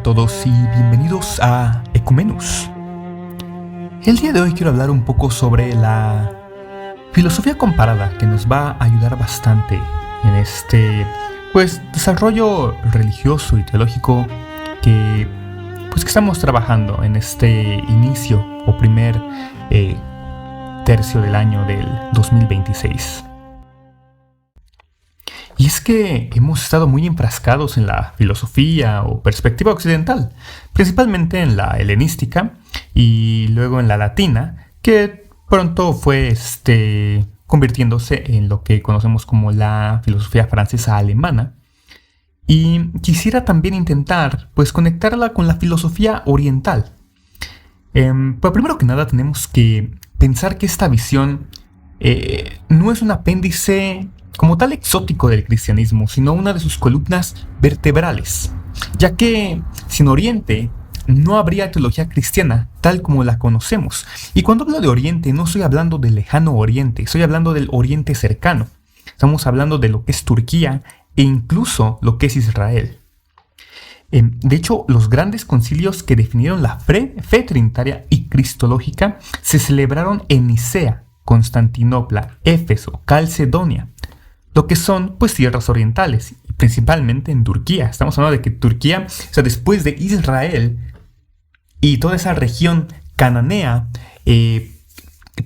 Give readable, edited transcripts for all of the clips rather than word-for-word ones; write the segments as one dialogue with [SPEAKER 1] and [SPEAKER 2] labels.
[SPEAKER 1] todos y bienvenidos a Ecumenus. El día de hoy quiero hablar un poco sobre la filosofía comparada que nos va a ayudar bastante en este desarrollo religioso y teológico que estamos trabajando en este inicio o primer tercio del año del 2026. Y es que hemos estado muy enfrascados en la filosofía o perspectiva occidental, principalmente en la helenística y luego en la latina, que pronto fue convirtiéndose en lo que conocemos como la filosofía francesa alemana. Y quisiera también intentar conectarla con la filosofía oriental. Pero primero que nada tenemos que pensar que esta visión no es un apéndice como tal exótico del cristianismo, sino una de sus columnas vertebrales, ya que sin Oriente no habría teología cristiana tal como la conocemos. Y cuando hablo de Oriente no estoy hablando del lejano Oriente, estoy hablando del Oriente cercano. Estamos hablando de lo que es Turquía e incluso lo que es Israel. De hecho, los grandes concilios que definieron la fe trinitaria y cristológica se celebraron en Nicea, Constantinopla, Éfeso, Calcedonia, lo que son tierras orientales, principalmente en Turquía. Estamos hablando de que Turquía, después de Israel y toda esa región cananea,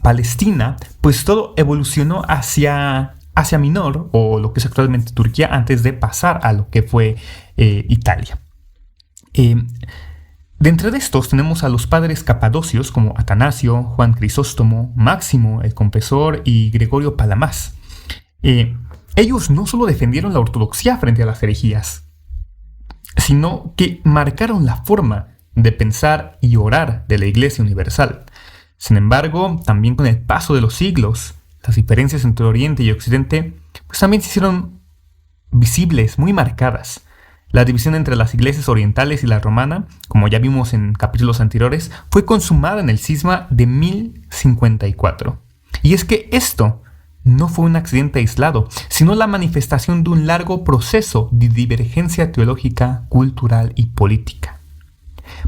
[SPEAKER 1] Palestina, todo evolucionó hacia Asia Menor, o lo que es actualmente Turquía, antes de pasar a lo que fue Italia. Dentro de estos tenemos a los padres capadocios como Atanasio, Juan Crisóstomo, Máximo el Confesor y Gregorio Palamas. Ellos no solo defendieron la ortodoxia frente a las herejías, sino que marcaron la forma de pensar y orar de la Iglesia Universal. Sin embargo, también con el paso de los siglos, las diferencias entre Oriente y Occidente también se hicieron visibles, muy marcadas. La división entre las iglesias orientales y la romana, como ya vimos en capítulos anteriores, fue consumada en el cisma de 1054. Y es que esto no fue un accidente aislado, sino la manifestación de un largo proceso de divergencia teológica, cultural y política.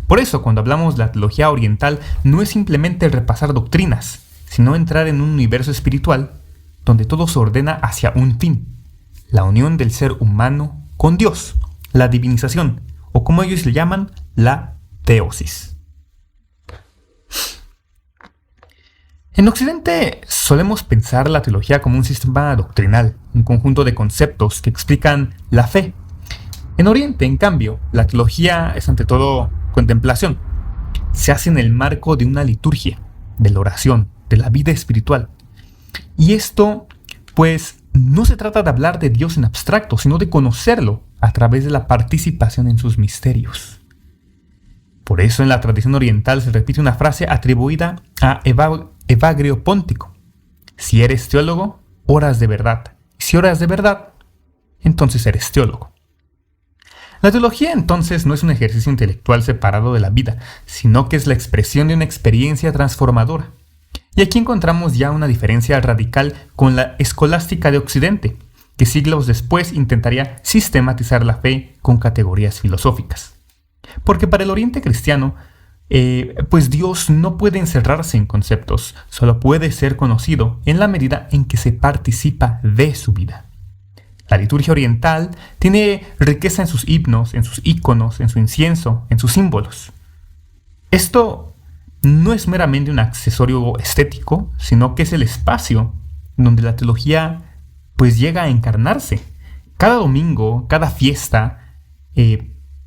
[SPEAKER 1] Por eso, cuando hablamos de la teología oriental, no es simplemente repasar doctrinas, sino entrar en un universo espiritual donde todo se ordena hacia un fin: la unión del ser humano con Dios, la divinización, o como ellos le llaman, la teosis. En Occidente solemos pensar la teología como un sistema doctrinal, un conjunto de conceptos que explican la fe. En Oriente, en cambio, la teología es ante todo contemplación. Se hace en el marco de una liturgia, de la oración, de la vida espiritual. Y esto, no se trata de hablar de Dios en abstracto, sino de conocerlo a través de la participación en sus misterios. Por eso en la tradición oriental se repite una frase atribuida a Evagrio Póntico: si eres teólogo, oras de verdad. Si oras de verdad, entonces eres teólogo. La teología entonces no es un ejercicio intelectual separado de la vida, sino que es la expresión de una experiencia transformadora. Y aquí encontramos ya una diferencia radical con la escolástica de Occidente, que siglos después intentaría sistematizar la fe con categorías filosóficas. Porque para el Oriente cristiano, Dios no puede encerrarse en conceptos, solo puede ser conocido en la medida en que se participa de su vida. La liturgia oriental tiene riqueza en sus himnos, en sus íconos, en su incienso, en sus símbolos. Esto no es meramente un accesorio estético, sino que es el espacio donde la teología llega a encarnarse. Cada domingo, cada fiesta,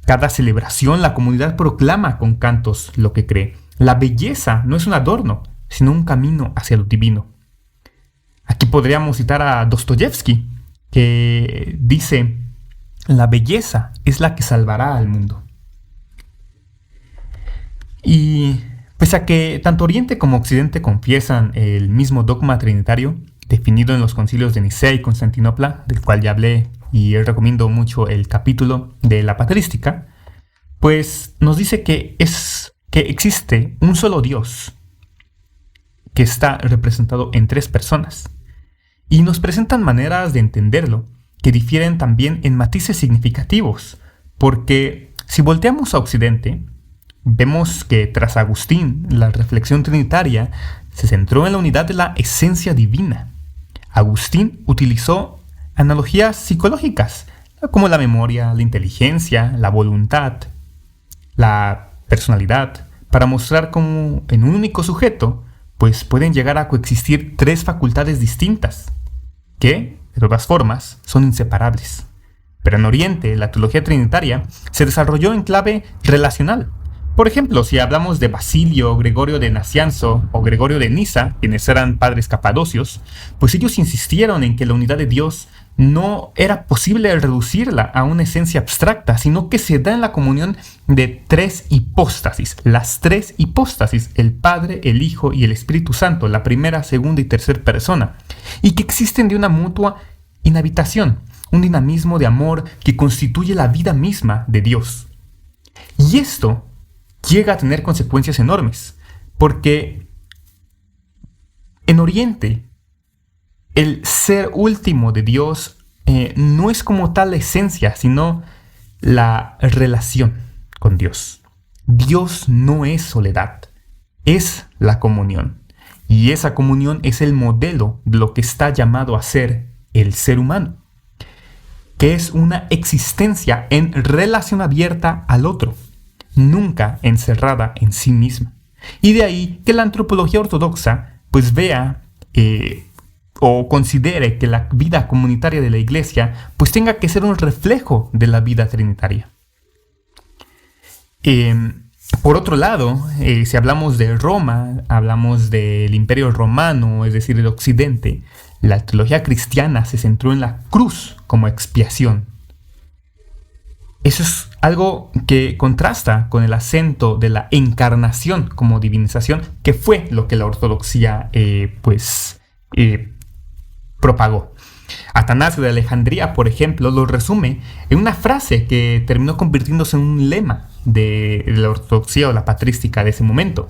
[SPEAKER 1] cada celebración, la comunidad proclama con cantos lo que cree. La belleza no es un adorno, sino un camino hacia lo divino. Aquí podríamos citar a Dostoyevsky, que dice: la belleza es la que salvará al mundo. Y pese a que tanto Oriente como Occidente confiesan el mismo dogma trinitario, definido en los concilios de Nicea y Constantinopla, del cual ya hablé y recomiendo mucho el capítulo de la patrística, nos dice que existe un solo Dios que está representado en 3 personas. Y nos presentan maneras de entenderlo que difieren también en matices significativos, porque si volteamos a Occidente, vemos que tras Agustín, la reflexión trinitaria se centró en la unidad de la esencia divina. Agustín utilizó analogías psicológicas, como la memoria, la inteligencia, la voluntad, la personalidad, para mostrar cómo en un único sujeto pues pueden llegar a coexistir tres facultades distintas, que, de todas formas, son inseparables. Pero en Oriente, la teología trinitaria se desarrolló en clave relacional. Por ejemplo, si hablamos de Basilio, Gregorio de Nacianzo o Gregorio de Niza, quienes eran padres capadocios, pues ellos insistieron en que la unidad de Dios no era posible reducirla a una esencia abstracta, sino que se da en la comunión de tres hipóstasis. Las tres hipóstasis, el Padre, el Hijo y el Espíritu Santo, la primera, segunda y tercera persona, y que existen de una mutua inhabitación, un dinamismo de amor que constituye la vida misma de Dios. Y esto llega a tener consecuencias enormes, porque en Oriente el ser último de Dios no es como tal la esencia, sino la relación con Dios. Dios no es soledad, es la comunión. Y esa comunión es el modelo de lo que está llamado a ser el ser humano, que es una existencia en relación abierta al otro, nunca encerrada en sí misma. Y de ahí que la antropología ortodoxa pues vea o considere que la vida comunitaria de la Iglesia pues tenga que ser un reflejo de la vida trinitaria. Por otro lado, si hablamos de Roma, hablamos del Imperio Romano, es decir, el Occidente, la teología cristiana se centró en la cruz como expiación. Eso es algo que contrasta con el acento de la encarnación como divinización, que fue lo que la ortodoxia propagó. Atanasio de Alejandría, por ejemplo, lo resume en una frase que terminó convirtiéndose en un lema de la ortodoxia o la patrística de ese momento.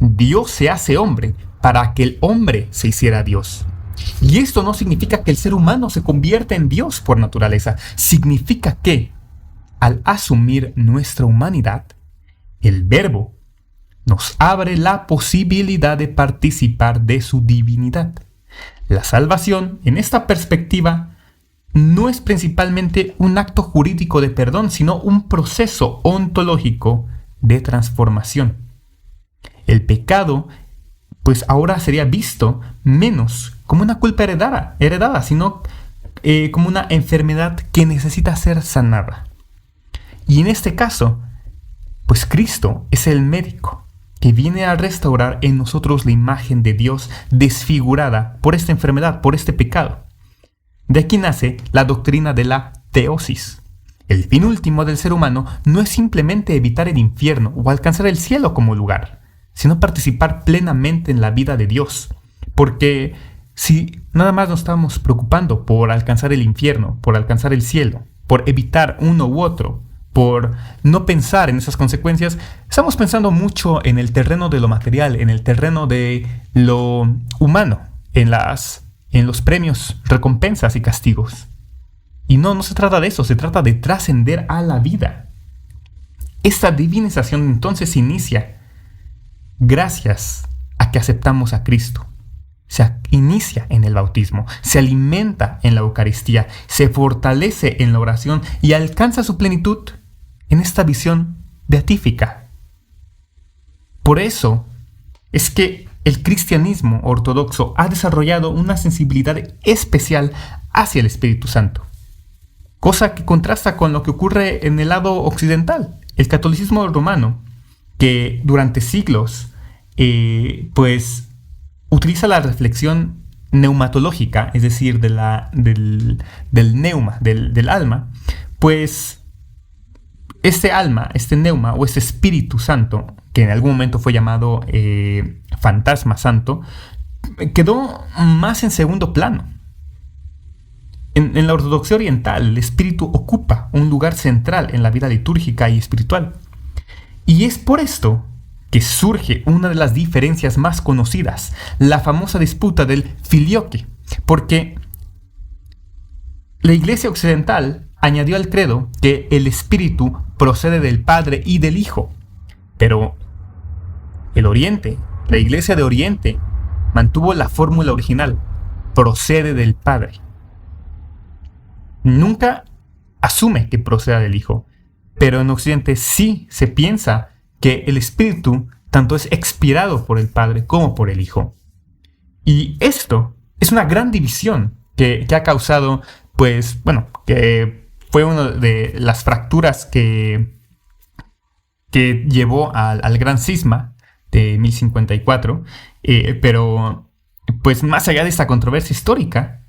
[SPEAKER 1] Dios se hace hombre para que el hombre se hiciera Dios. Y esto no significa que el ser humano se convierta en Dios por naturaleza. Significa que, al asumir nuestra humanidad, el Verbo nos abre la posibilidad de participar de su divinidad. La salvación, en esta perspectiva, no es principalmente un acto jurídico de perdón, sino un proceso ontológico de transformación. El pecado, pues ahora sería visto menos como una culpa heredada, sino como una enfermedad que necesita ser sanada. Y en este caso, pues Cristo es el médico que viene a restaurar en nosotros la imagen de Dios desfigurada por esta enfermedad, por este pecado. De aquí nace la doctrina de la teosis. El fin último del ser humano no es simplemente evitar el infierno o alcanzar el cielo como lugar, sino participar plenamente en la vida de Dios. Porque si nada más nos estamos preocupando por alcanzar el infierno, por alcanzar el cielo, por evitar uno u otro, por no pensar en esas consecuencias, estamos pensando mucho en el terreno de lo material, en el terreno de lo humano, en los premios, recompensas y castigos. Y no se trata de eso, se trata de trascender a la vida. Esta divinización entonces inicia gracias a que aceptamos a Cristo. Se inicia en el bautismo, se alimenta en la Eucaristía, se fortalece en la oración y alcanza su plenitud en esta visión beatífica. Por eso es que el cristianismo ortodoxo ha desarrollado una sensibilidad especial hacia el Espíritu Santo, cosa que contrasta con lo que ocurre en el lado occidental. El catolicismo romano, que durante siglos utiliza la reflexión neumatológica, es decir, del neuma, del alma, pues este alma, este neuma o este Espíritu Santo, que en algún momento fue llamado fantasma santo, quedó más en segundo plano. En la ortodoxia oriental, el espíritu ocupa un lugar central en la vida litúrgica y espiritual. Y es por esto que surge una de las diferencias más conocidas, la famosa disputa del filioque, porque la Iglesia occidental añadió al credo que el espíritu procede del Padre y del Hijo. Pero el Oriente, la Iglesia de Oriente, mantuvo la fórmula original: procede del Padre. Nunca asume que proceda del Hijo, pero en Occidente sí se piensa que el Espíritu tanto es expirado por el Padre como por el Hijo. Y esto es una gran división que ha causado, que fue una de las fracturas que llevó al gran cisma de 1054, pero pues más allá de esta controversia histórica,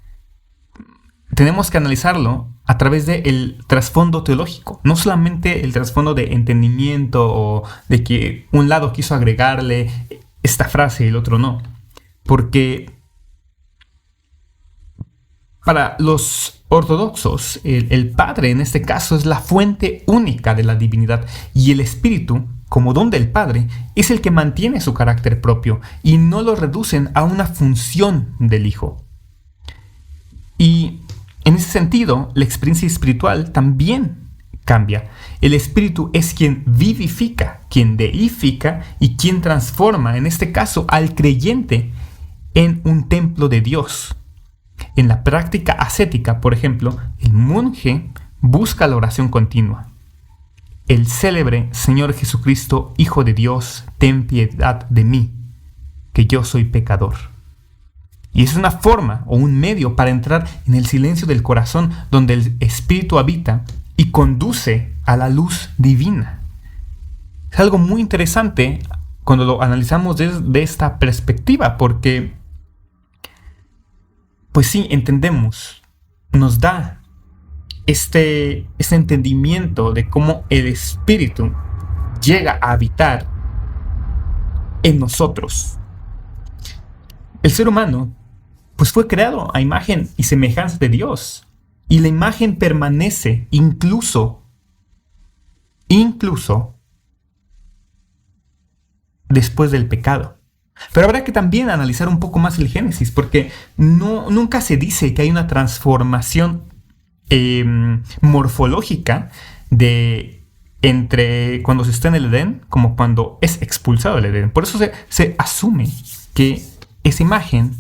[SPEAKER 1] tenemos que analizarlo a través del trasfondo teológico, no solamente el trasfondo de entendimiento o de que un lado quiso agregarle esta frase y el otro no, porque para los ortodoxos el Padre en este caso es la fuente única de la divinidad y el Espíritu, como don del Padre, es el que mantiene su carácter propio y no lo reducen a una función del Hijo. Y en ese sentido, la experiencia espiritual también cambia. El Espíritu es quien vivifica, quien deifica y quien transforma, en este caso, al creyente en un templo de Dios. En la práctica ascética, por ejemplo, el monje busca la oración continua. El célebre Señor Jesucristo, Hijo de Dios, ten piedad de mí, que yo soy pecador. Y es una forma o un medio para entrar en el silencio del corazón donde el Espíritu habita y conduce a la luz divina. Es algo muy interesante cuando lo analizamos desde esta perspectiva, porque pues sí, entendemos, nos da este entendimiento de cómo el Espíritu llega a habitar en nosotros. El ser humano pues fue creado a imagen y semejanza de Dios, y la imagen permanece incluso después del pecado. Pero habrá que también analizar un poco más el Génesis, porque nunca se dice que hay una transformación morfológica entre cuando se está en el Edén como cuando es expulsado del Edén. Por eso se asume que esa imagen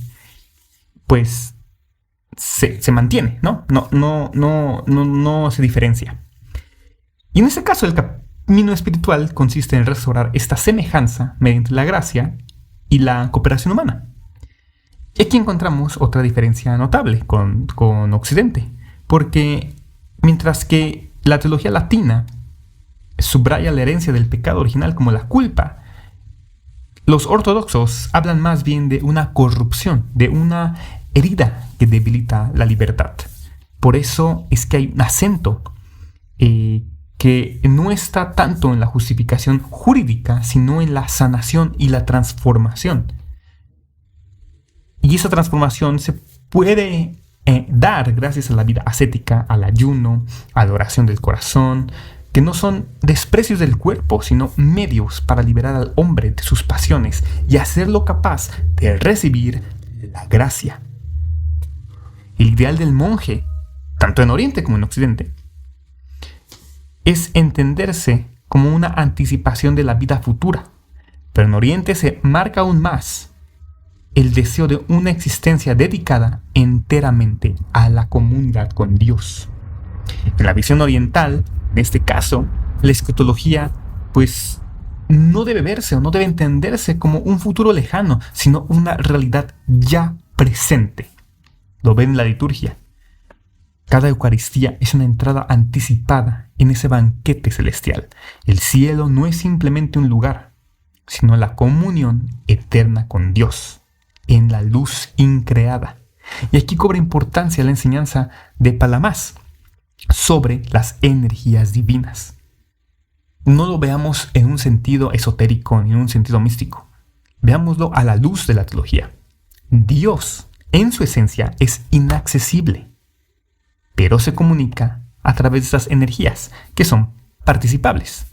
[SPEAKER 1] pues se mantiene, ¿no? No se diferencia. Y en este caso el camino espiritual consiste en restaurar esta semejanza mediante la gracia y la cooperación humana. Y aquí encontramos otra diferencia notable con Occidente, porque mientras que la teología latina subraya la herencia del pecado original como la culpa, los ortodoxos hablan más bien de una corrupción, de una herida que debilita la libertad. Por eso es que hay un acento que no está tanto en la justificación jurídica, sino en la sanación y la transformación. Y esa transformación se puede dar gracias a la vida ascética, al ayuno, a la oración del corazón, que no son desprecios del cuerpo, sino medios para liberar al hombre de sus pasiones y hacerlo capaz de recibir la gracia. El ideal del monje, tanto en Oriente como en Occidente, es entenderse como una anticipación de la vida futura, pero en Oriente se marca aún más el deseo de una existencia dedicada enteramente a la comunidad con Dios. En la visión oriental, en este caso, la escatología pues no debe verse o no debe entenderse como un futuro lejano, sino una realidad ya presente. Lo ven en la liturgia. Cada Eucaristía es una entrada anticipada en ese banquete celestial. El cielo no es simplemente un lugar, sino la comunión eterna con Dios, en la luz increada. Y aquí cobra importancia la enseñanza de Palamás sobre las energías divinas. No lo veamos en un sentido esotérico ni en un sentido místico. Veámoslo a la luz de la teología. Dios, en su esencia, es inaccesible, pero se comunica a través de estas energías que son participables.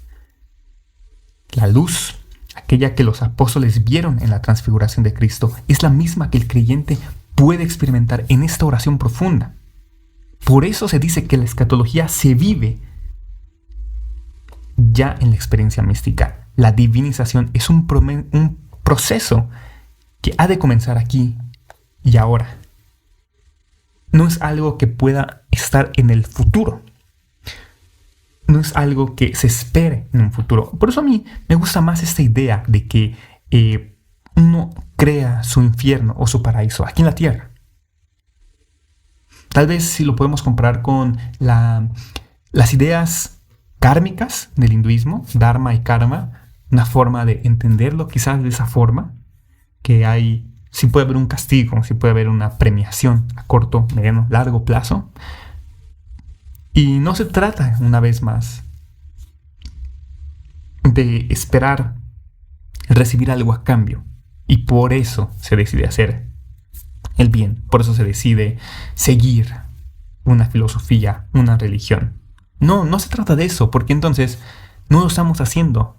[SPEAKER 1] La luz, aquella que los apóstoles vieron en la transfiguración de Cristo, es la misma que el creyente puede experimentar en esta oración profunda. Por eso se dice que la escatología se vive ya en la experiencia mística. La divinización es un proceso que ha de comenzar aquí y ahora. No es algo que pueda estar en el futuro. No es algo que se espere en un futuro. Por eso a mí me gusta más esta idea de que uno crea su infierno o su paraíso aquí en la tierra. Tal vez si lo podemos comparar con las ideas kármicas del hinduismo, dharma y karma, una forma de entenderlo quizás de esa forma, que hay, sí puede haber un castigo, sí puede haber una premiación a corto, mediano, largo plazo. Y no se trata, una vez más, de esperar recibir algo a cambio. Y por eso se decide hacer el bien. Por eso se decide seguir una filosofía, una religión. No se trata de eso, porque entonces no lo estamos haciendo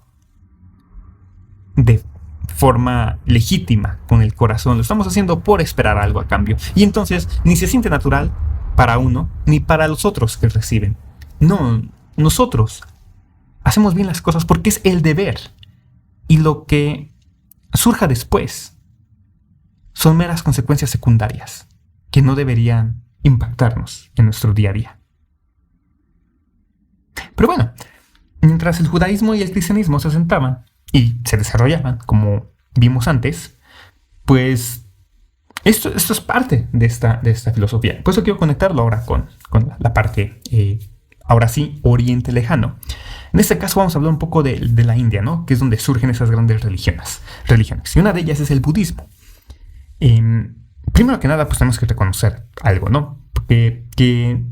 [SPEAKER 1] de forma legítima, con el corazón. Lo estamos haciendo por esperar algo a cambio. Y entonces ni se siente natural para uno, ni para los otros que reciben. No, nosotros hacemos bien las cosas porque es el deber. Y lo que surja después son meras consecuencias secundarias que no deberían impactarnos en nuestro día a día. Pero bueno, mientras el judaísmo y el cristianismo se asentaban y se desarrollaban, como vimos antes, pues esto es parte de esta filosofía. Por eso quiero conectarlo ahora con la parte, ahora sí, Oriente Lejano. En este caso vamos a hablar un poco de la India, ¿no? Que es donde surgen esas grandes religiones. Y una de ellas es el budismo. Primero que nada, pues tenemos que reconocer algo, ¿no? Que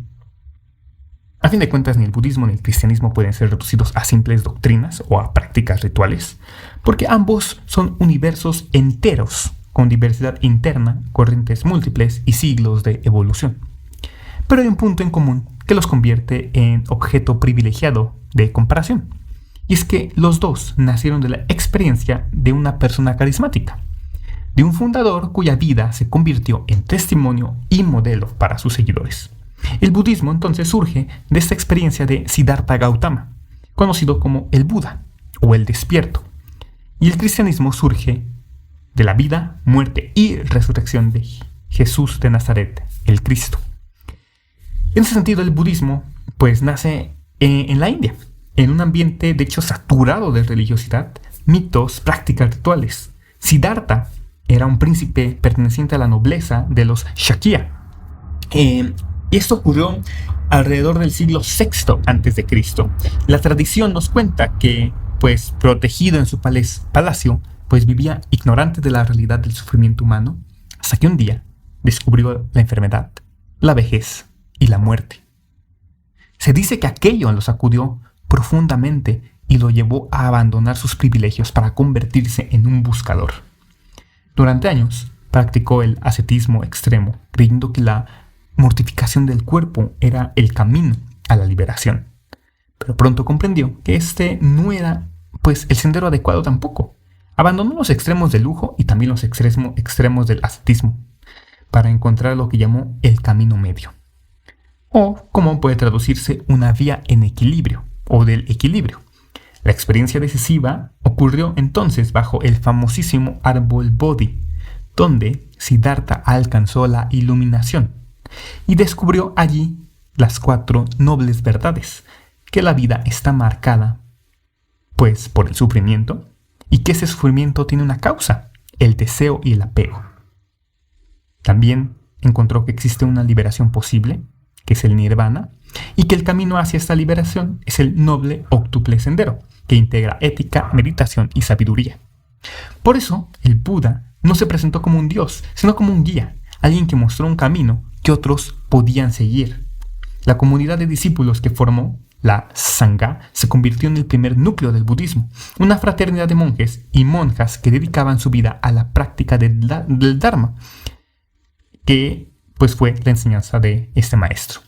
[SPEAKER 1] a fin de cuentas ni el budismo ni el cristianismo pueden ser reducidos a simples doctrinas o a prácticas rituales, porque ambos son universos enteros con diversidad interna, corrientes múltiples y siglos de evolución. Pero hay un punto en común que los convierte en objeto privilegiado de comparación. Y es que los dos nacieron de la experiencia de una persona carismática, de un fundador cuya vida se convirtió en testimonio y modelo para sus seguidores. El budismo entonces surge de esta experiencia de Siddhartha Gautama, conocido como el Buda o el despierto. Y el cristianismo surge de la vida, muerte y resurrección de Jesús de Nazaret, el Cristo. En ese sentido, el budismo pues nace en la India, en un ambiente de hecho saturado de religiosidad, mitos, prácticas rituales. Siddhartha era un príncipe perteneciente a la nobleza de los Shakya. Y esto ocurrió alrededor del siglo VI a.C. La tradición nos cuenta que, pues, protegido en su palacio, pues vivía ignorante de la realidad del sufrimiento humano, hasta que un día descubrió la enfermedad, la vejez y la muerte. Se dice que aquello lo sacudió profundamente y lo llevó a abandonar sus privilegios para convertirse en un buscador. Durante años practicó el ascetismo extremo, creyendo que la mortificación del cuerpo era el camino a la liberación. Pero pronto comprendió que este no era, pues, el sendero adecuado tampoco. Abandonó los extremos del lujo y también los extremos del ascetismo para encontrar lo que llamó el camino medio. O, como puede traducirse, una vía en equilibrio o del equilibrio. La experiencia decisiva ocurrió entonces bajo el famosísimo árbol Bodhi, donde Siddhartha alcanzó la iluminación y descubrió allí las 4 nobles verdades: que la vida está marcada, pues, por el sufrimiento, y que ese sufrimiento tiene una causa, el deseo y el apego. También encontró que existe una liberación posible, que es el nirvana, y que el camino hacia esta liberación es el noble óctuple sendero, que integra ética, meditación y sabiduría. Por eso, el Buda no se presentó como un dios, sino como un guía, alguien que mostró un camino que otros podían seguir. La comunidad de discípulos que formó, la Sangha, se convirtió en el primer núcleo del budismo, una fraternidad de monjes y monjas que dedicaban su vida a la práctica del Dharma, que pues fue la enseñanza de este maestro.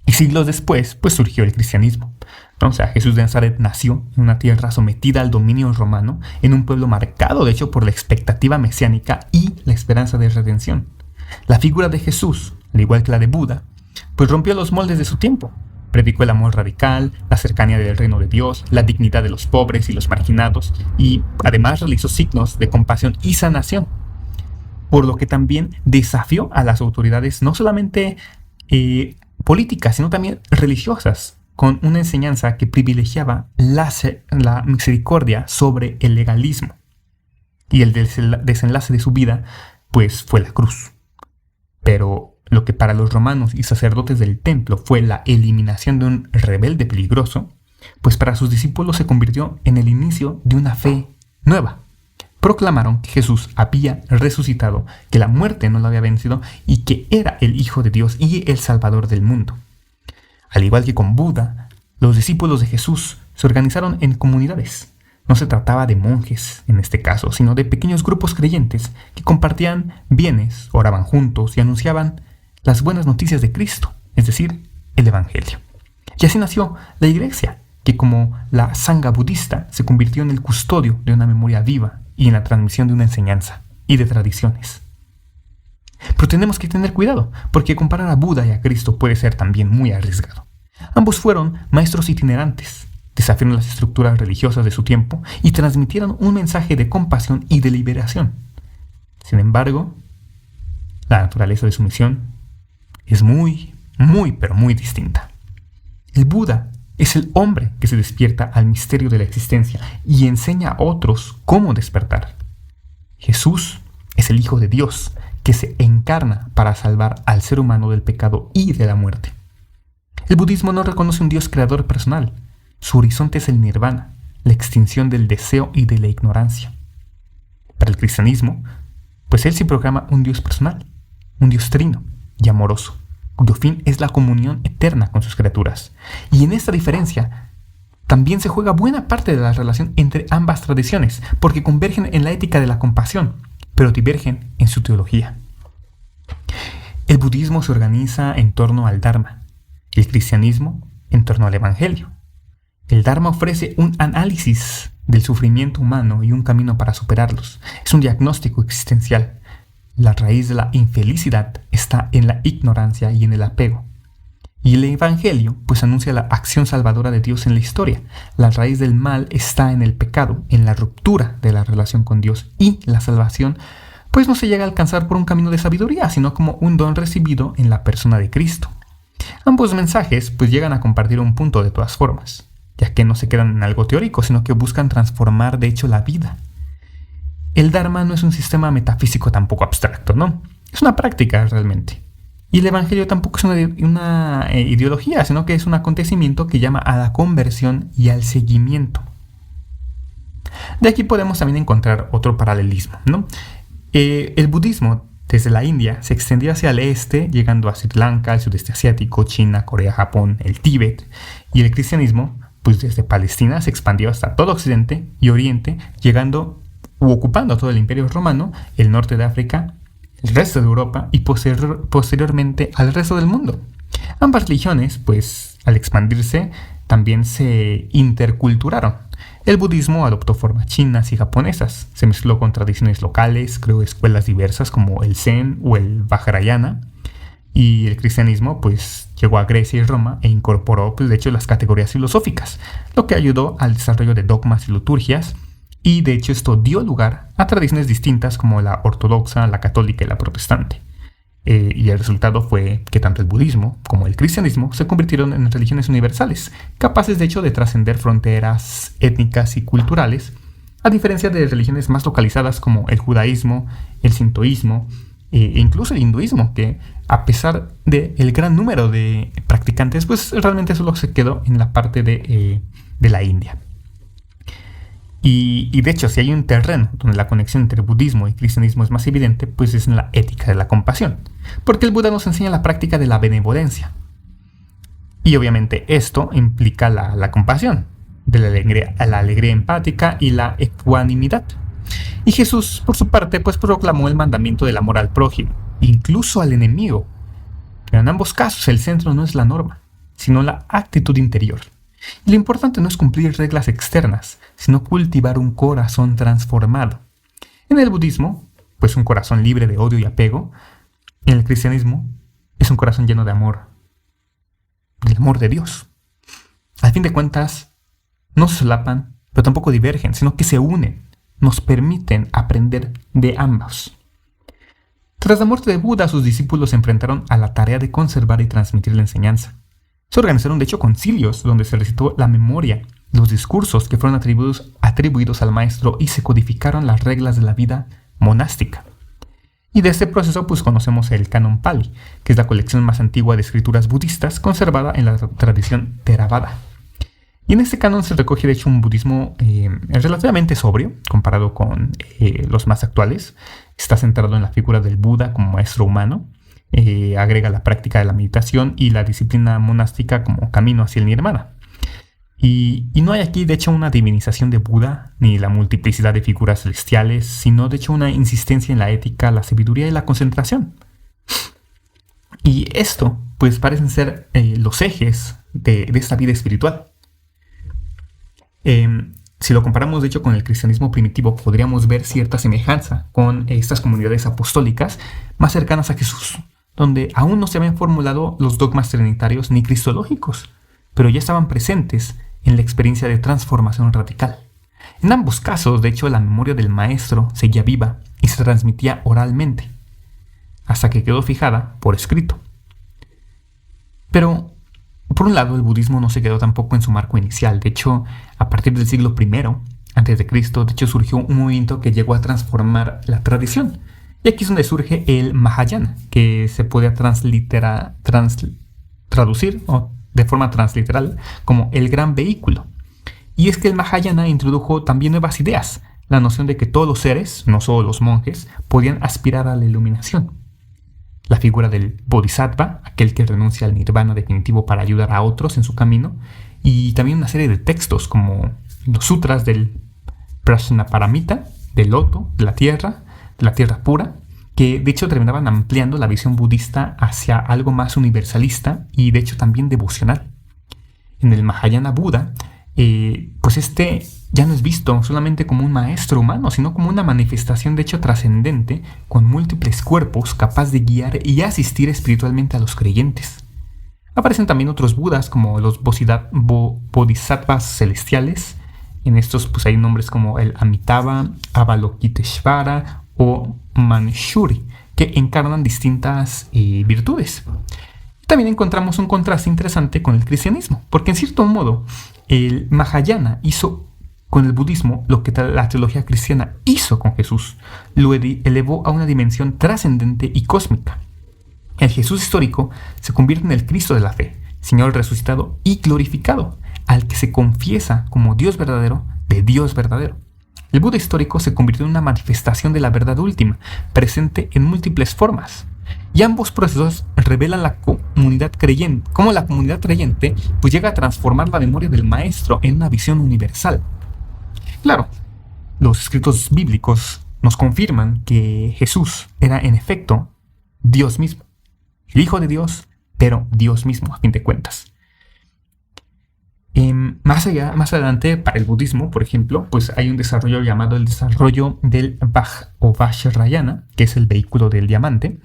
[SPEAKER 1] Y siglos después, pues surgió el cristianismo. O sea, Jesús de Nazaret nació en una tierra sometida al dominio romano, en un pueblo marcado de hecho por la expectativa mesiánica y la esperanza de redención. La figura de Jesús, al igual que la de Buda, pues rompió los moldes de su tiempo, predicó el amor radical, la cercanía del reino de Dios, la dignidad de los pobres y los marginados, y además realizó signos de compasión y sanación, por lo que también desafió a las autoridades no solamente políticas, sino también religiosas, con una enseñanza que privilegiaba la misericordia sobre el legalismo. Y el desenlace de su vida, pues, fue la cruz. Pero lo que para los romanos y sacerdotes del templo fue la eliminación de un rebelde peligroso, pues para sus discípulos se convirtió en el inicio de una fe nueva. Proclamaron que Jesús había resucitado, que la muerte no lo había vencido y que era el Hijo de Dios y el Salvador del mundo. Al igual que con Buda, los discípulos de Jesús se organizaron en comunidades. No se trataba de monjes en este caso, sino de pequeños grupos creyentes que compartían bienes, oraban juntos y anunciaban las buenas noticias de Cristo, es decir, el Evangelio. Y así nació la Iglesia, que como la Sangha budista se convirtió en el custodio de una memoria viva y en la transmisión de una enseñanza y de tradiciones. Pero tenemos que tener cuidado, porque comparar a Buda y a Cristo puede ser también muy arriesgado. Ambos fueron maestros itinerantes, desafiaron las estructuras religiosas de su tiempo y transmitieron un mensaje de compasión y de liberación. Sin embargo, la naturaleza de su misión es muy, pero muy distinta. El Buda es el hombre que se despierta al misterio de la existencia y enseña a otros cómo despertar. Jesús es el Hijo de Dios que se encarna para salvar al ser humano del pecado y de la muerte. El budismo no reconoce un Dios creador personal. Su horizonte es el nirvana, la extinción del deseo y de la ignorancia. Para el cristianismo, pues él sí proclama un Dios personal, un Dios trino y amoroso, cuyo fin es la comunión eterna con sus criaturas. Y en esta diferencia también se juega buena parte de la relación entre ambas tradiciones, porque convergen en la ética de la compasión, pero divergen en su teología. El budismo se organiza en torno al Dharma, y el cristianismo en torno al Evangelio. El Dharma ofrece un análisis del sufrimiento humano y un camino para superarlos. Es un diagnóstico existencial. La raíz de la infelicidad está en la ignorancia y en el apego. Y el Evangelio, pues anuncia la acción salvadora de Dios en la historia. La raíz del mal está en el pecado, en la ruptura de la relación con Dios, y la salvación, pues no se llega a alcanzar por un camino de sabiduría, sino como un don recibido en la persona de Cristo. Ambos mensajes, pues llegan a compartir un punto de todas formas, ya que no se quedan en algo teórico, sino que buscan transformar de hecho la vida. El Dharma no es un sistema metafísico tampoco abstracto, ¿no? Es una práctica realmente. Y el Evangelio tampoco es una ideología, sino que es un acontecimiento que llama a la conversión y al seguimiento. De aquí podemos también encontrar otro paralelismo, ¿no? El budismo desde la India se extendió hacia el este, llegando a Sri Lanka, el sudeste asiático, China, Corea, Japón, el Tíbet, y el cristianismo, pues desde Palestina se expandió hasta todo Occidente y Oriente, llegando u ocupando todo el Imperio Romano, el norte de África, el resto de Europa y posteriormente al resto del mundo. Ambas religiones, pues al expandirse, también se interculturaron. El budismo adoptó formas chinas y japonesas, se mezcló con tradiciones locales, creó escuelas diversas como el Zen o el Vajrayana, y el cristianismo pues llegó a Grecia y Roma e incorporó pues de hecho las categorías filosóficas, lo que ayudó al desarrollo de dogmas y liturgias, y de hecho esto dio lugar a tradiciones distintas como la ortodoxa, la católica y la protestante. Y el resultado fue que tanto el budismo como el cristianismo se convirtieron en religiones universales, capaces de hecho de trascender fronteras étnicas y culturales, a diferencia de religiones más localizadas como el judaísmo, el sintoísmo e incluso el hinduismo, que a pesar del gran número de practicantes, pues realmente solo se quedó en la parte de la India. Y de hecho, si hay un terreno donde la conexión entre budismo y cristianismo es más evidente, pues es en la ética de la compasión, porque el Buda nos enseña la práctica de la benevolencia. Y obviamente esto implica la compasión, de la alegría empática y la ecuanimidad. Y Jesús, por su parte, pues proclamó el mandamiento del amor al prójimo, incluso al enemigo. Pero en ambos casos el centro no es la norma, sino la actitud interior. Y lo importante no es cumplir reglas externas, sino cultivar un corazón transformado. En el budismo, pues un corazón libre de odio y apego. En el cristianismo, es un corazón lleno de amor del amor de Dios. Al fin de cuentas, no se solapan, pero tampoco divergen, sino que se unen, nos permiten aprender de ambos. Tras la muerte de Buda, sus discípulos se enfrentaron a la tarea de conservar y transmitir la enseñanza. Se organizaron de hecho concilios donde se recitó la memoria, los discursos que fueron atribuidos al maestro y se codificaron las reglas de la vida monástica. Y de este proceso pues conocemos el Canon Pali, que es la colección más antigua de escrituras budistas conservada en la tradición Theravada. Y en este canon se recoge de hecho un budismo relativamente sobrio comparado con los más actuales. Está centrado en la figura del Buda como maestro humano. Agrega la práctica de la meditación y la disciplina monástica como camino hacia el nirvana. Y no hay aquí de hecho una divinización de Buda ni la multiplicidad de figuras celestiales, sino de hecho una insistencia en la ética, la sabiduría y la concentración. Y esto pues parecen ser los ejes de esta vida espiritual. Si lo comparamos de hecho con el cristianismo primitivo, podríamos ver cierta semejanza con estas comunidades apostólicas más cercanas a Jesús, donde aún no se habían formulado los dogmas trinitarios ni cristológicos, pero ya estaban presentes en la experiencia de transformación radical. En ambos casos, de hecho, la memoria del maestro seguía viva y se transmitía oralmente, hasta que quedó fijada por escrito. Pero por un lado, el budismo no se quedó tampoco en su marco inicial. De hecho, a partir del siglo I a.C., de hecho surgió un movimiento que llegó a transformar la tradición. Y aquí es donde surge el Mahayana, que se puede traducir de forma transliteral como el gran vehículo. Y es que el Mahayana introdujo también nuevas ideas, la noción de que todos los seres, no solo los monjes, podían aspirar a la iluminación. La figura del Bodhisattva, aquel que renuncia al nirvana definitivo para ayudar a otros en su camino, y también una serie de textos como los sutras del Prajnaparamita, del loto, de la tierra pura, que de hecho terminaban ampliando la visión budista hacia algo más universalista y de hecho también devocional. En el Mahayana Buda, pues este ya no es visto solamente como un maestro humano, sino como una manifestación de hecho trascendente con múltiples cuerpos capaz de guiar y asistir espiritualmente a los creyentes. Aparecen también otros Budas como los Bodhisattvas celestiales. En estos pues hay nombres como el Amitabha, Avalokiteshvara o Manjusri, que encarnan distintas virtudes. También encontramos un contraste interesante con el cristianismo, porque en cierto modo el Mahayana hizo con el budismo lo que la teología cristiana hizo con Jesús, lo elevó a una dimensión trascendente y cósmica. El Jesús histórico se convierte en el Cristo de la fe, Señor resucitado y glorificado, al que se confiesa como Dios verdadero de Dios verdadero. El Buda histórico se convirtió en una manifestación de la verdad última, presente en múltiples formas. Y ambos procesos revelan cómo la comunidad creyente pues llega a transformar la memoria del maestro en una visión universal. Claro, los escritos bíblicos nos confirman que Jesús era en efecto Dios mismo, el Hijo de Dios, pero Dios mismo a fin de cuentas. Más adelante, para el budismo, por ejemplo, pues hay un desarrollo llamado el desarrollo del Vajrayana, que es el vehículo del diamante,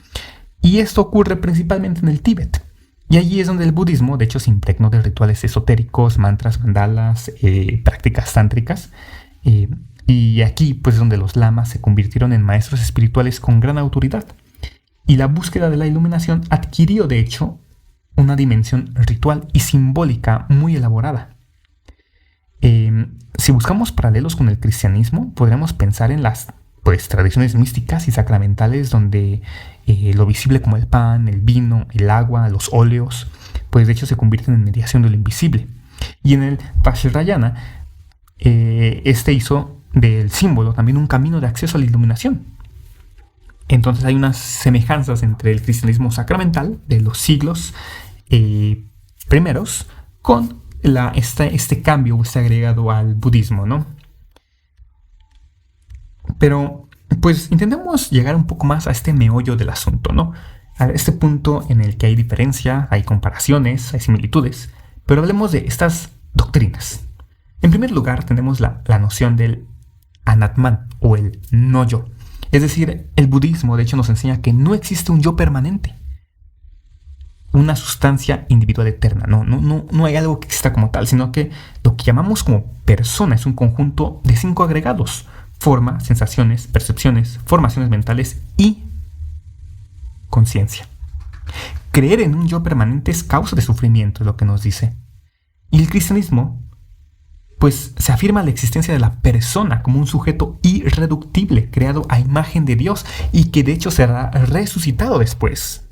[SPEAKER 1] y esto ocurre principalmente en el Tíbet. Y allí es donde el budismo, de hecho, se impregnó de rituales esotéricos, mantras, mandalas, prácticas tántricas. Y aquí, pues, es donde los lamas se convirtieron en maestros espirituales con gran autoridad. Y la búsqueda de la iluminación adquirió, de hecho, una dimensión ritual y simbólica muy elaborada. Si buscamos paralelos con el cristianismo, podríamos pensar en las tradiciones místicas y sacramentales donde lo visible como el pan, el vino, el agua, los óleos, pues de hecho se convierten en mediación de lo invisible. Y en el Vajrayana, este hizo del símbolo también un camino de acceso a la iluminación. Entonces hay unas semejanzas entre el cristianismo sacramental de los siglos primeros con este cambio o este agregado al budismo, ¿no? Pero pues intentemos llegar un poco más a este meollo del asunto, ¿no? A este punto en el que hay diferencia, hay comparaciones, hay similitudes, pero hablemos de estas doctrinas. En primer lugar tenemos la noción del Anatman o el no yo. Es decir, el budismo de hecho nos enseña que no existe un yo permanente. una sustancia individual eterna. No hay algo que exista como tal, sino que lo que llamamos como persona es un conjunto de 5 agregados: forma, sensaciones, percepciones, formaciones mentales y conciencia. Creer en un yo permanente es causa de sufrimiento, es lo que nos dice. Y el cristianismo, pues, se afirma la existencia de la persona como un sujeto irreductible, creado a imagen de Dios y que de hecho será resucitado después.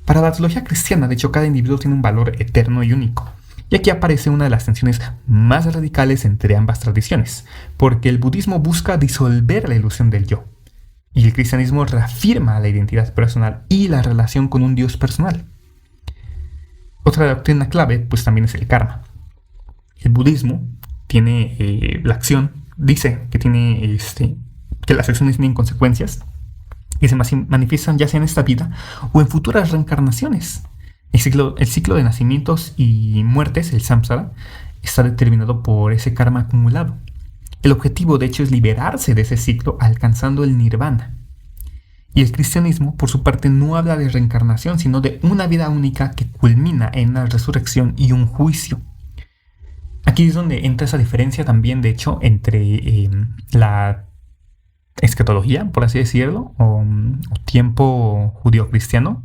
[SPEAKER 1] Para la teología cristiana, de hecho, cada individuo tiene un valor eterno y único. Y aquí aparece una de las tensiones más radicales entre ambas tradiciones, porque el budismo busca disolver la ilusión del yo, y el cristianismo reafirma la identidad personal y la relación con un Dios personal. Otra doctrina clave, pues, también es el karma. El budismo tiene la acción, dice que tiene que las acciones tienen consecuencias que se manifiestan ya sea en esta vida o en futuras reencarnaciones. El ciclo de nacimientos y muertes, el samsara, está determinado por ese karma acumulado. El objetivo, de hecho, es liberarse de ese ciclo alcanzando el nirvana. Y el cristianismo, por su parte, no habla de reencarnación, sino de una vida única que culmina en una resurrección y un juicio. Aquí es donde entra esa diferencia también, de hecho, entre la escatología, por así decirlo, o tiempo judío-cristiano,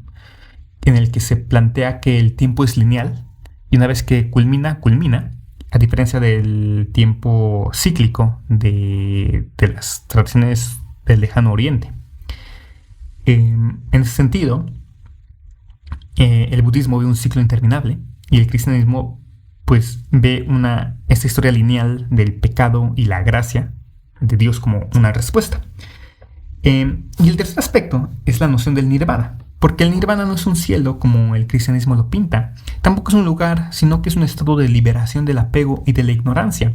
[SPEAKER 1] en el que se plantea que el tiempo es lineal y una vez que culmina, a diferencia del tiempo cíclico de las tradiciones del lejano oriente. En ese sentido, el budismo ve un ciclo interminable y el cristianismo, pues, ve esta historia lineal del pecado y la gracia de Dios como una respuesta. Y el tercer aspecto es la noción del nirvana, porque el nirvana no es un cielo como el cristianismo lo pinta, tampoco es un lugar, sino que es un estado de liberación del apego y de la ignorancia,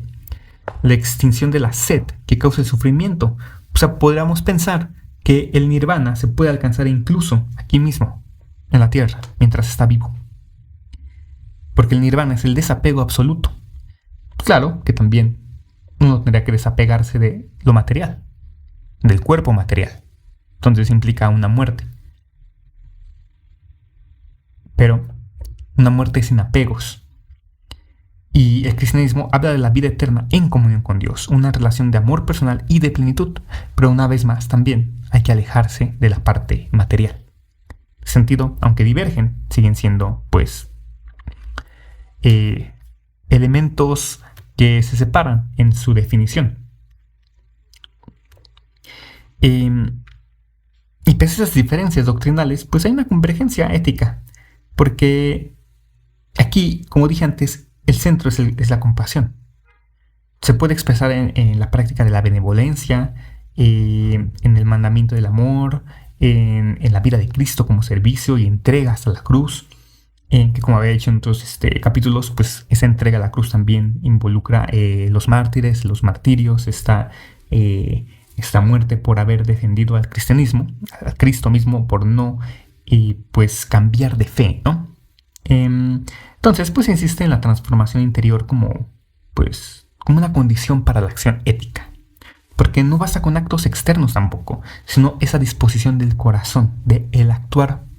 [SPEAKER 1] la extinción de la sed que causa el sufrimiento. O sea, podríamos pensar que el nirvana se puede alcanzar incluso aquí mismo, en la tierra, mientras está vivo, porque el nirvana es el desapego absoluto. Claro que también uno tendría que desapegarse de lo material, del cuerpo material. Entonces implica una muerte. Pero una muerte sin apegos. Y el cristianismo habla de la vida eterna en comunión con Dios, una relación de amor personal y de plenitud. Pero una vez más también hay que alejarse de la parte material. En ese sentido, aunque divergen, siguen siendo, pues, elementos que se separan en su definición. Y pese a esas diferencias doctrinales, pues hay una convergencia ética, porque aquí, como dije antes, el centro es la compasión. Se puede expresar en la práctica de la benevolencia, en el mandamiento del amor, en la vida de Cristo como servicio y entrega hasta la cruz. Que, como había dicho en otros capítulos, pues esa entrega a la cruz también involucra los mártires, los martirios, esta muerte por haber defendido al cristianismo, al Cristo mismo, por no pues cambiar de fe, ¿no? Entonces, pues insiste en la transformación interior como una condición para la acción ética, porque no basta con actos externos tampoco, sino esa disposición del corazón, de el actuar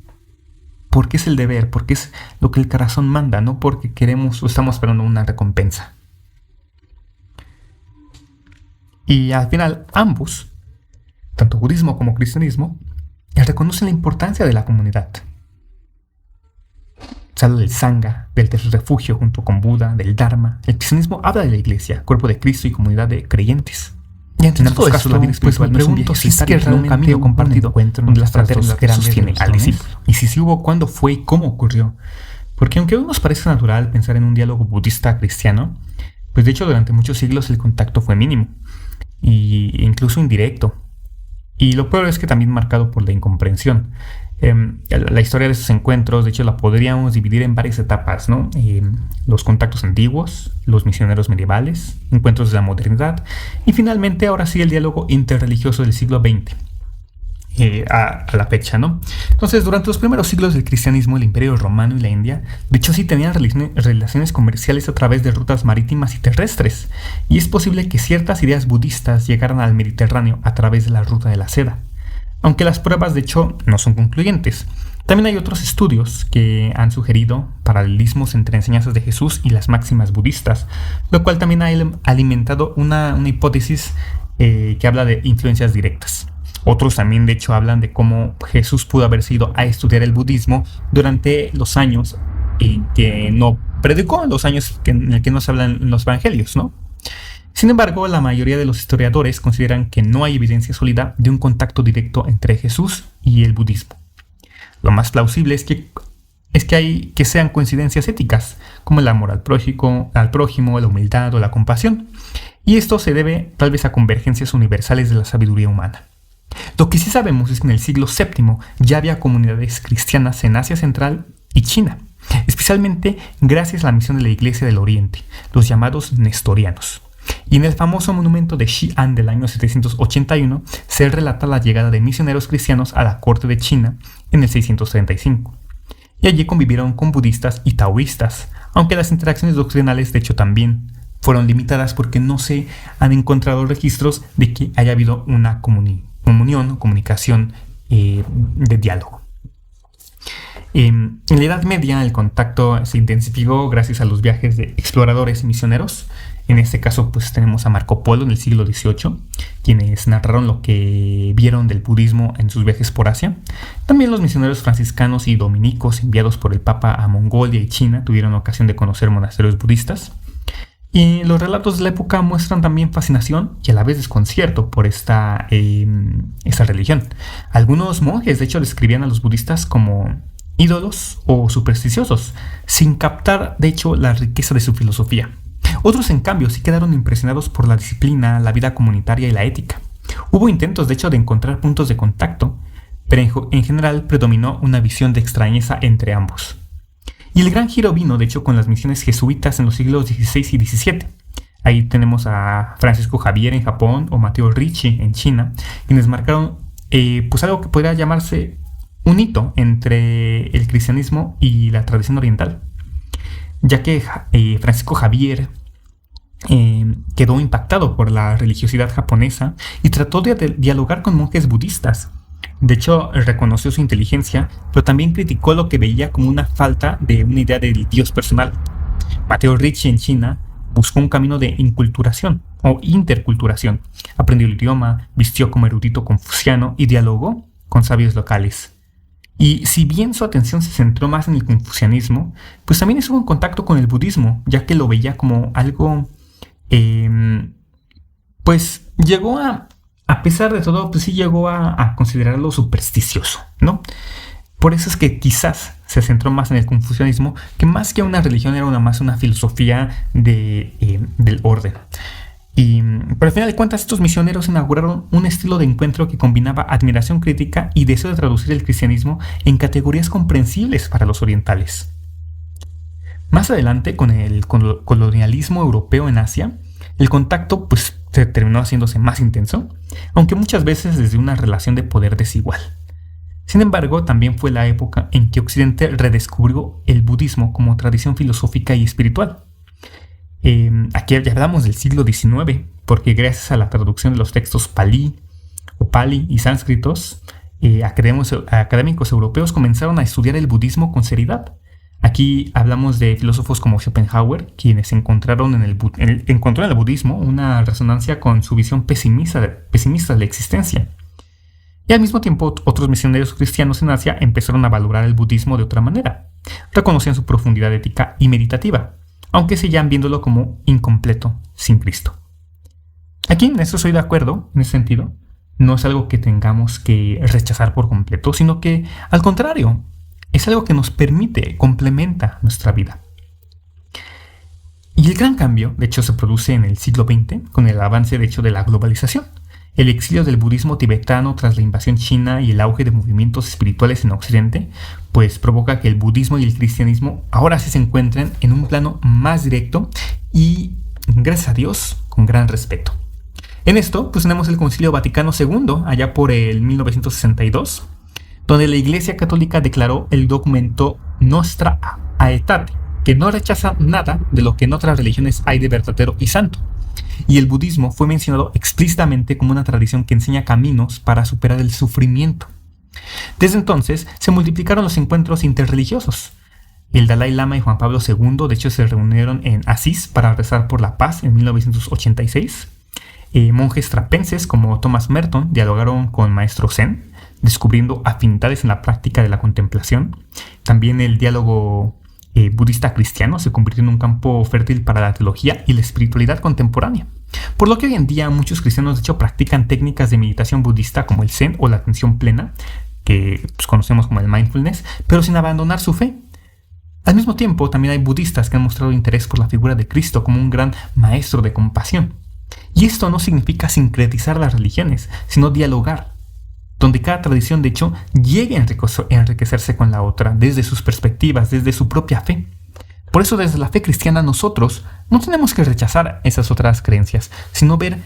[SPEAKER 1] porque es el deber, porque es lo que el corazón manda, no porque queremos o estamos esperando una recompensa. Y al final, ambos, tanto budismo como cristianismo, reconocen la importancia de la comunidad. Se habla del Sangha, del tercer refugio junto con Buda, del Dharma. El cristianismo habla de la iglesia, cuerpo de Cristo y comunidad de creyentes. Y en ambos casos, la vida espiritual no es un viaje solitario, sino un camino compartido donde las fraternidades sostienen al discípulo. Y si hubo, cuándo fue y cómo ocurrió. Porque aunque hoy nos parece natural pensar en un diálogo budista-cristiano, pues de hecho durante muchos siglos el contacto fue mínimo e incluso indirecto. Y lo peor es que también marcado por la incomprensión. La historia de estos encuentros, de hecho, la podríamos dividir en varias etapas, ¿no? Los contactos antiguos, los misioneros medievales, encuentros de la modernidad y finalmente, ahora sí, el diálogo interreligioso del siglo XX a la fecha, ¿no? Entonces, durante los primeros siglos del cristianismo, el Imperio Romano y la India, de hecho, sí tenían relaciones comerciales a través de rutas marítimas y terrestres, y es posible que ciertas ideas budistas llegaran al Mediterráneo a través de la ruta de la seda. Aunque las pruebas de hecho no son concluyentes, También hay otros estudios que han sugerido paralelismos entre enseñanzas de Jesús y las máximas budistas, lo cual también ha alimentado una hipótesis que habla de influencias directas. Otros también, de hecho, hablan de cómo Jesús pudo haberse ido a estudiar el budismo durante los años en que no predicó, los años en el que no se hablan los evangelios, ¿no? Sin embargo, la mayoría de los historiadores consideran que no hay evidencia sólida de un contacto directo entre Jesús y el budismo. Lo más plausible es que sean coincidencias éticas, como el amor al prójimo, la humildad o la compasión. Y esto se debe tal vez a convergencias universales de la sabiduría humana. Lo que sí sabemos es que en el siglo VII ya había comunidades cristianas en Asia Central y China, especialmente gracias a la misión de la Iglesia del Oriente, los llamados nestorianos. Y en el famoso monumento de Xi'an del año 781 se relata la llegada de misioneros cristianos a la corte de China en el 635. Y allí convivieron con budistas y taoístas, aunque las interacciones doctrinales de hecho también fueron limitadas porque no se han encontrado registros de que haya habido una comunión o comunicación de diálogo. En la Edad Media el contacto se intensificó gracias a los viajes de exploradores y misioneros. En este caso pues tenemos a Marco Polo en el siglo XVIII, quienes narraron lo que vieron del budismo en sus viajes por Asia. También los misioneros franciscanos y dominicos enviados por el Papa a Mongolia y China tuvieron ocasión de conocer monasterios budistas. Y los relatos de la época muestran también fascinación y a la vez desconcierto por esta religión. Algunos monjes de hecho describían a los budistas como ídolos o supersticiosos, sin captar de hecho la riqueza de su filosofía. Otros en cambio sí quedaron impresionados por la disciplina, la vida comunitaria y la ética. Hubo intentos de hecho de encontrar puntos de contacto, pero en general predominó una visión de extrañeza entre ambos. Y el gran giro vino, de hecho, con las misiones jesuitas en los siglos XVI y XVII. Ahí tenemos a Francisco Javier en Japón o Matteo Ricci en China, quienes marcaron pues algo que podría llamarse un hito entre el cristianismo y la tradición oriental, ya que Francisco Javier quedó impactado por la religiosidad japonesa y trató de dialogar con monjes budistas. De hecho, reconoció su inteligencia, pero también criticó lo que veía como una falta de una idea del Dios personal. Matteo Ricci en China buscó un camino de inculturación o interculturación. Aprendió el idioma, vistió como erudito confuciano y dialogó con sabios locales. Y si bien su atención se centró más en el confucianismo, pues también estuvo en contacto con el budismo, ya que lo veía como algo, pues llegó a pesar de todo, pues sí llegó a considerarlo supersticioso, ¿no? Por eso es que quizás se centró más en el confucianismo, que más que una religión era más una filosofía del orden. Pero al final de cuentas, estos misioneros inauguraron un estilo de encuentro que combinaba admiración crítica y deseo de traducir el cristianismo en categorías comprensibles para los orientales. Más adelante, con el colonialismo europeo en Asia, el contacto pues se terminó haciéndose más intenso, aunque muchas veces desde una relación de poder desigual. Sin embargo, también fue la época en que Occidente redescubrió el budismo como tradición filosófica y espiritual. Aquí ya hablamos del siglo XIX, porque gracias a la traducción de los textos Pali y sánscritos, académicos europeos comenzaron a estudiar el budismo con seriedad. Aquí hablamos de filósofos como Schopenhauer, quienes encontraron en el budismo una resonancia con su visión pesimista de la existencia. Y al mismo tiempo, otros misioneros cristianos en Asia empezaron a valorar el budismo de otra manera. Reconocían su profundidad ética y meditativa, aunque seguían viéndolo como incompleto sin Cristo. Aquí en eso estoy de acuerdo, en ese sentido. No es algo que tengamos que rechazar por completo, sino que, al contrario, es algo que nos permite, complementa nuestra vida. Y el gran cambio, de hecho, se produce en el siglo XX con el avance, de hecho, de la globalización. El exilio del budismo tibetano tras la invasión china y el auge de movimientos espirituales en Occidente, pues provoca que el budismo y el cristianismo ahora sí se encuentren en un plano más directo y, gracias a Dios, con gran respeto. En esto, pues tenemos el Concilio Vaticano II, allá por el 1962, donde la Iglesia Católica declaró el documento Nostra Aetate, que no rechaza nada de lo que en otras religiones hay de verdadero y santo. Y el budismo fue mencionado explícitamente como una tradición que enseña caminos para superar el sufrimiento. Desde entonces se multiplicaron los encuentros interreligiosos. El Dalai Lama y Juan Pablo II, de hecho, se reunieron en Asís para rezar por la paz en 1986. Monjes trapenses como Thomas Merton dialogaron con Maestro Zen, descubriendo afinidades en la práctica de la contemplación. También el diálogo budista cristiano se convirtió en un campo fértil para la teología y la espiritualidad contemporánea. Por lo que hoy en día muchos cristianos de hecho practican técnicas de meditación budista como el Zen o la atención plena, que conocemos como el mindfulness, pero sin abandonar su fe. Al mismo tiempo, también hay budistas que han mostrado interés por la figura de Cristo como un gran maestro de compasión. Y esto no significa sincretizar las religiones, sino dialogar, donde cada tradición, de hecho, llegue a enriquecerse con la otra, desde sus perspectivas, desde su propia fe. Por eso, desde la fe cristiana, nosotros no tenemos que rechazar esas otras creencias, sino ver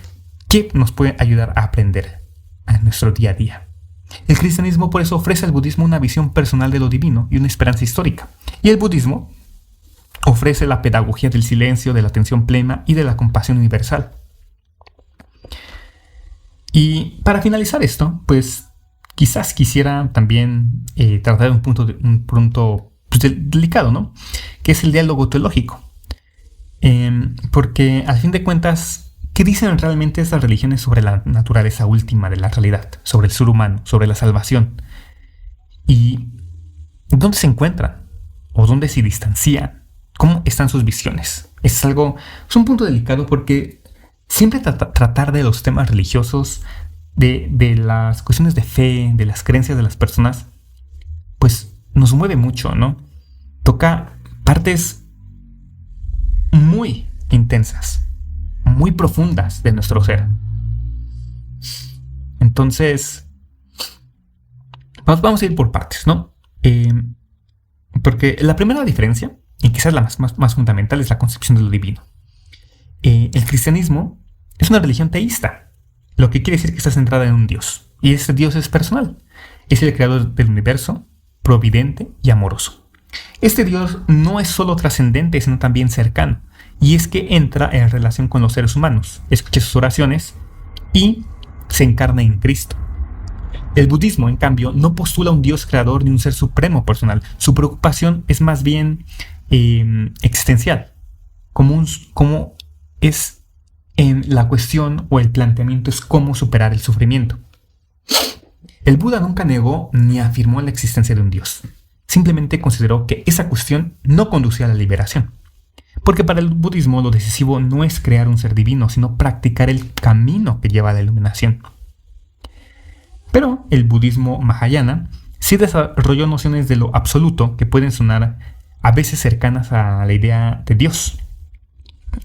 [SPEAKER 1] qué nos puede ayudar a aprender en nuestro día a día. El cristianismo, por eso, ofrece al budismo una visión personal de lo divino y una esperanza histórica. Y el budismo ofrece la pedagogía del silencio, de la atención plena y de la compasión universal. Y para finalizar esto, pues quizás quisiera también tratar un punto delicado, ¿no? Que es el diálogo teológico. Porque al fin de cuentas, ¿qué dicen realmente estas religiones sobre la naturaleza última de la realidad? Sobre el ser humano, sobre la salvación. ¿Y dónde se encuentran? ¿O dónde se distancian? ¿Cómo están sus visiones? Es un punto delicado porque siempre tratar de los temas religiosos, de las cuestiones de fe, de las creencias de las personas, pues nos mueve mucho, ¿no? Toca partes muy intensas, muy profundas de nuestro ser. Entonces, vamos a ir por partes, ¿no? Porque la primera diferencia, y quizás la más fundamental, es la concepción de lo divino. El cristianismo es una religión teísta, lo que quiere decir que está centrada en un Dios. Y ese Dios es personal. Es el creador del universo, providente y amoroso. Este Dios no es solo trascendente, sino también cercano. Y es que entra en relación con los seres humanos, escucha sus oraciones y se encarna en Cristo. El budismo, en cambio, no postula un Dios creador ni un ser supremo personal. Su preocupación es más bien existencial, como es en la cuestión o el planteamiento es cómo superar el sufrimiento. El Buda nunca negó ni afirmó la existencia de un Dios. Simplemente consideró que esa cuestión no conducía a la liberación. Porque para el budismo lo decisivo no es crear un ser divino, sino practicar el camino que lleva a la iluminación. Pero el budismo Mahayana sí desarrolló nociones de lo absoluto que pueden sonar a veces cercanas a la idea de Dios.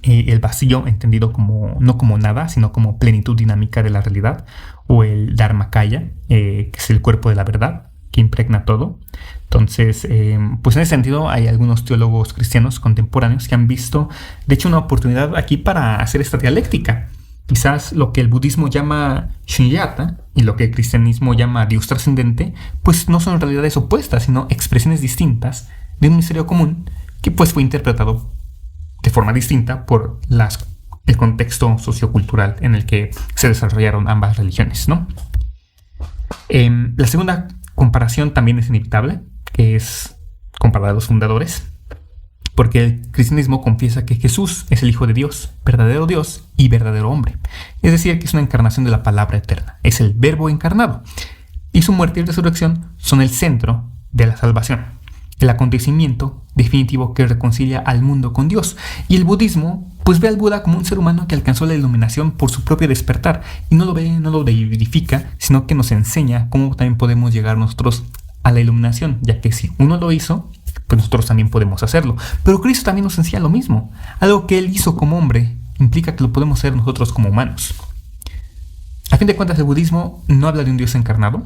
[SPEAKER 1] El vacío, entendido no como nada, sino como plenitud dinámica de la realidad, o el Dharmakaya, que es el cuerpo de la verdad, que impregna todo. Entonces, pues en ese sentido hay algunos teólogos cristianos contemporáneos que han visto, de hecho, una oportunidad aquí para hacer esta dialéctica. Quizás lo que el budismo llama Shunyata y lo que el cristianismo llama Dios trascendente, pues no son realidades opuestas, sino expresiones distintas de un misterio común que pues fue interpretado de forma distinta por el contexto sociocultural en el que se desarrollaron ambas religiones, ¿no? La segunda comparación también es inevitable, que es comparar a los fundadores, porque el cristianismo confiesa que Jesús es el Hijo de Dios y verdadero hombre. Es decir, que es una encarnación de la palabra eterna, es el Verbo encarnado. Y su muerte y resurrección son el centro de la salvación, el acontecimiento definitivo que reconcilia al mundo con Dios. Y el budismo pues ve al Buda como un ser humano que alcanzó la iluminación por su propio despertar, y no lo deifica, sino que nos enseña cómo también podemos llegar nosotros a la iluminación, ya que si uno lo hizo, pues nosotros también podemos hacerlo. Pero Cristo también nos enseña lo mismo. Algo que Él hizo como hombre implica que lo podemos hacer nosotros como humanos. A fin de cuentas, el budismo no habla de un Dios encarnado,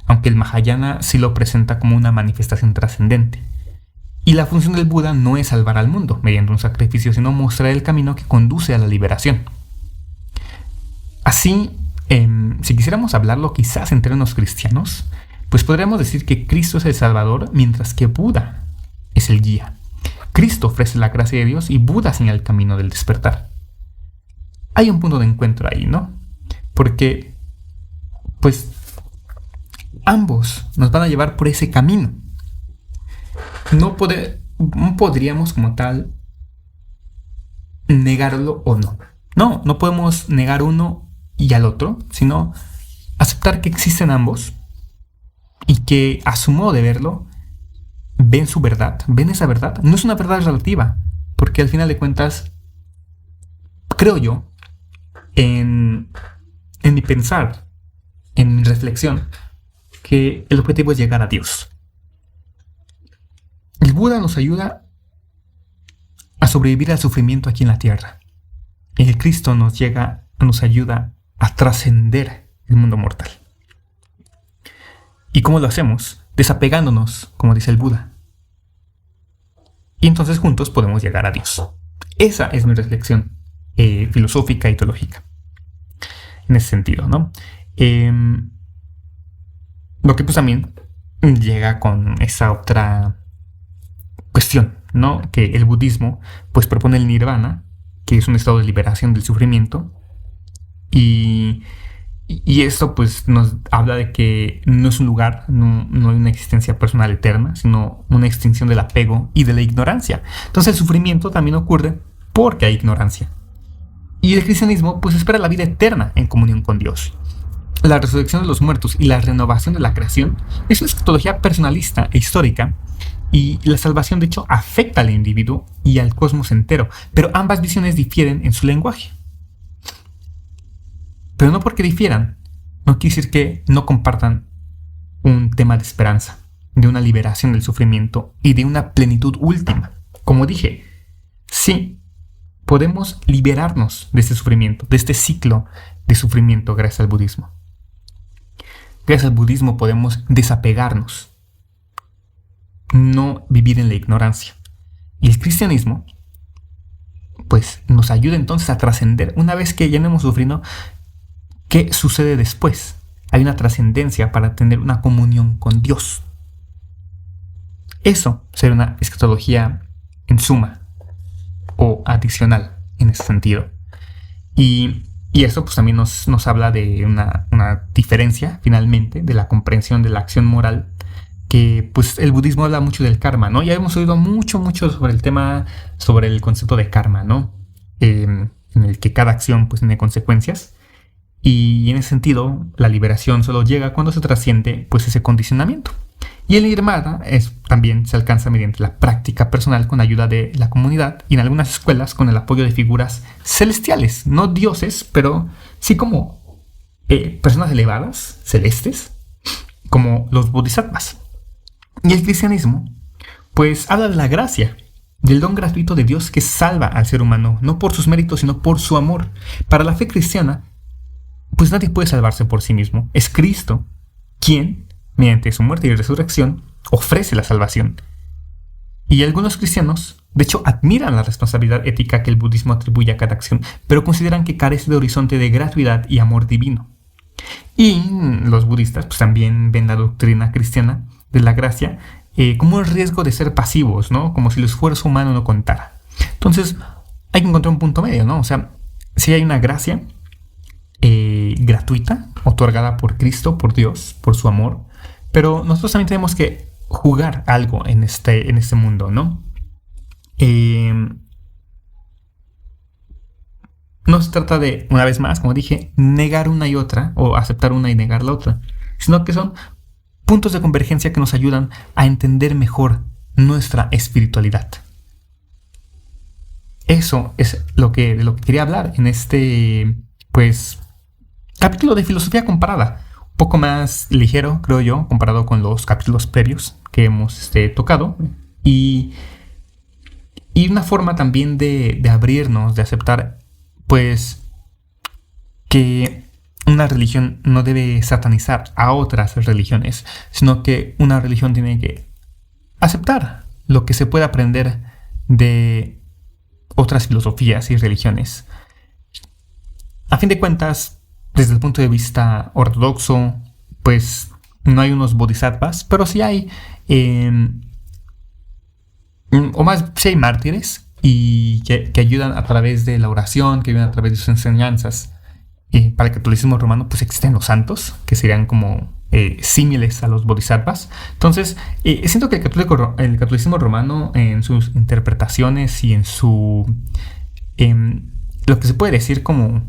[SPEAKER 1] aunque el Mahayana sí lo presenta como una manifestación trascendente. Y la función del Buda no es salvar al mundo mediante un sacrificio, sino mostrar el camino que conduce a la liberación. Así, si quisiéramos hablarlo quizás en términos cristianos, pues podríamos decir que Cristo es el Salvador, mientras que Buda es el guía. Cristo ofrece la gracia de Dios y Buda señala el camino del despertar. Hay un punto de encuentro ahí, ¿no? Porque, pues, ambos nos van a llevar por ese camino. No podríamos como tal negarlo o no. No podemos negar uno y al otro, sino aceptar que existen ambos y que a su modo de verlo ven su verdad, ven esa verdad. No es una verdad relativa, porque al final de cuentas, creo yo, en mi pensar, en mi reflexión, que el objetivo es llegar a Dios. El Buda nos ayuda a sobrevivir al sufrimiento aquí en la tierra. El Cristo nos ayuda a trascender el mundo mortal. ¿Y cómo lo hacemos? Desapegándonos, como dice el Buda. Y entonces juntos podemos llegar a Dios. Esa es mi reflexión filosófica y teológica. En ese sentido, ¿no? Lo que pues también llega con esa otra cuestión, ¿no? Que el budismo pues propone el nirvana, que es un estado de liberación del sufrimiento, y esto pues nos habla de que no es un lugar, no hay una existencia personal eterna, sino una extinción del apego y de la ignorancia. Entonces el sufrimiento también ocurre porque hay ignorancia. Y el cristianismo pues espera la vida eterna en comunión con Dios. La resurrección de los muertos y la renovación de la creación es una escatología personalista e histórica, y la salvación de hecho afecta al individuo y al cosmos entero, pero ambas visiones difieren en su lenguaje. Pero no porque difieran, no quiere decir que no compartan un tema de esperanza, de una liberación del sufrimiento y de una plenitud última. Como dije, sí, podemos liberarnos de este sufrimiento, de este ciclo de sufrimiento gracias al budismo. Gracias al budismo podemos desapegarnos, no vivir en la ignorancia. Y el cristianismo pues nos ayuda entonces a trascender. Una vez que ya no hemos sufrido, ¿qué sucede después? Hay una trascendencia para tener una comunión con Dios. Eso sería una escatología en suma o adicional en ese sentido. Y eso pues también nos habla de una diferencia finalmente de la comprensión de la acción moral, que pues el budismo habla mucho del karma, ¿no? Ya hemos oído mucho sobre el tema, sobre el concepto de karma, ¿no? En el que cada acción pues tiene consecuencias. Y en ese sentido, la liberación solo llega cuando se trasciende pues ese condicionamiento. Y el nirvana también se alcanza mediante la práctica personal con ayuda de la comunidad y en algunas escuelas con el apoyo de figuras celestiales, no dioses, pero sí como personas elevadas, celestes, como los bodhisattvas. Y el cristianismo pues habla de la gracia, del don gratuito de Dios que salva al ser humano, no por sus méritos, sino por su amor. Para la fe cristiana, pues nadie puede salvarse por sí mismo. Es Cristo quien, mediante su muerte y resurrección, ofrece la salvación. Y algunos cristianos, de hecho, admiran la responsabilidad ética que el budismo atribuye a cada acción, pero consideran que carece de horizonte de gratuidad y amor divino. Y los budistas pues también ven la doctrina cristiana de la gracia como el riesgo de ser pasivos, ¿no? Como si el esfuerzo humano no contara. Entonces, hay que encontrar un punto medio, ¿no? O sea, si hay una gracia gratuita, otorgada por Cristo, por Dios, por su amor, pero nosotros también tenemos que jugar algo en este mundo, ¿no? No se trata de, una vez más, como dije, negar una y otra, o aceptar una y negar la otra, sino que son puntos de convergencia que nos ayudan a entender mejor nuestra espiritualidad. Eso es de lo que quería hablar en este, pues, capítulo de filosofía comparada. Un poco más ligero, creo yo, comparado con los capítulos previos que hemos tocado. Y una forma también de abrirnos, de aceptar, pues, que una religión no debe satanizar a otras religiones, sino que una religión tiene que aceptar lo que se puede aprender de otras filosofías y religiones. A fin de cuentas, desde el punto de vista ortodoxo, pues no hay unos bodhisattvas, pero sí hay, o más, sí hay mártires y que ayudan a través de la oración, que ayudan a través de sus enseñanzas. Y para el catolicismo romano, pues existen los santos, que serían como símiles a los bodhisattvas. Entonces, siento que el catolicismo romano, en sus interpretaciones y en lo que se puede decir como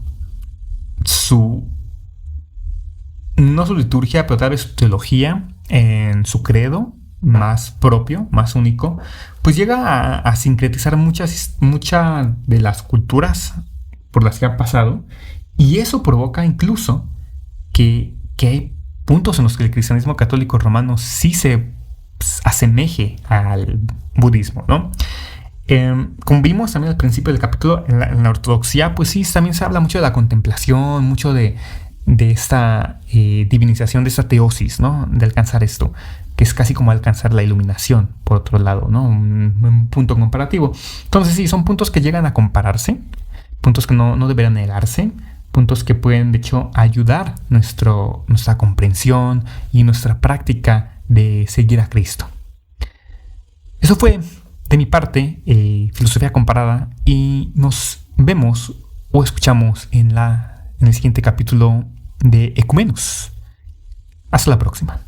[SPEAKER 1] no su liturgia, pero tal vez su teología, en su credo más propio, más único, pues llega a sincretizar muchas de las culturas por las que ha pasado, y eso provoca incluso que hay puntos en los que el cristianismo católico romano sí se asemeje al budismo, ¿no? Como vimos también al principio del capítulo, en la ortodoxia, pues sí, también se habla mucho de la contemplación, mucho de esta divinización, de esta teosis, ¿no? De alcanzar esto, que es casi como alcanzar la iluminación, por otro lado, ¿no? Un punto comparativo. Entonces sí, son puntos que llegan a compararse, puntos que no deberían negarse, puntos que pueden, de hecho, ayudar nuestra comprensión y nuestra práctica de seguir a Cristo. Eso fue, de mi parte, filosofía comparada, y nos vemos o escuchamos en el siguiente capítulo de Ecumenos. Hasta la próxima.